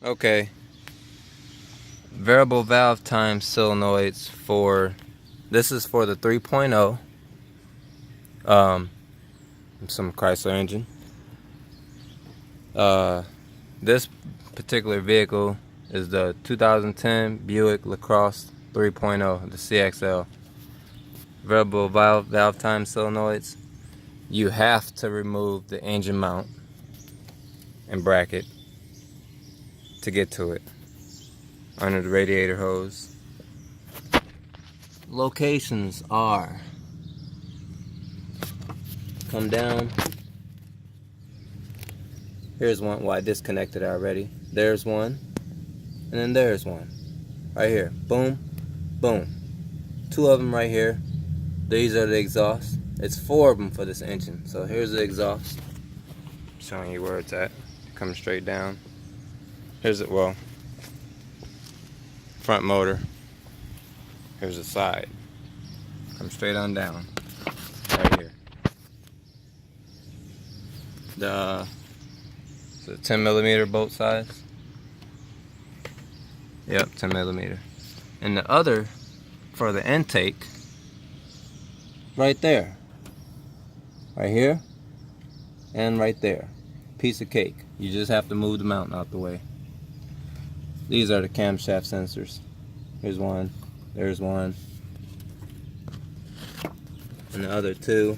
Okay. Variable valve time solenoids for, this is for the 3.0. Some Chrysler engine. This particular vehicle is the 2010 Buick Lacrosse 3.0, the CXL. Variable valve time solenoids. You have to remove the engine mount and bracket to get to it under the radiator hose. Locations are, come down. Here's one. Well, I disconnected already. There's one, and then there's one right here. Boom, boom. Two of them right here. These are the exhausts. It's 4 of them for this engine. So here's the exhaust, showing you where it's at. Coming straight down. Here's it. Well, front motor. Here's the side. Come straight on down. Right here. It's a 10mm bolt size. Yep, 10mm. And the other for the intake, right there. Right here and right there. Piece of cake. You just have to move the mount out the way. These are the camshaft sensors. Here's one. There's one. And the other two.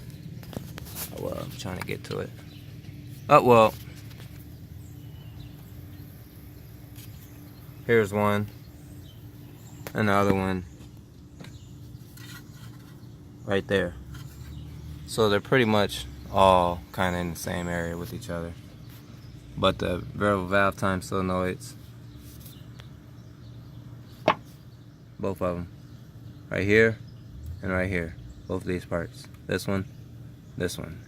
Oh, well, I'm trying to get to it. Oh, well. Here's one. And the other one. Right there. So they're pretty much all kind of in the same area with each other. But the variable valve time solenoids, both of them, right here and right here, both of these parts. This one, this one.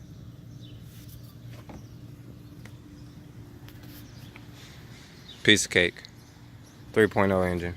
Piece of cake. 3.0 engine.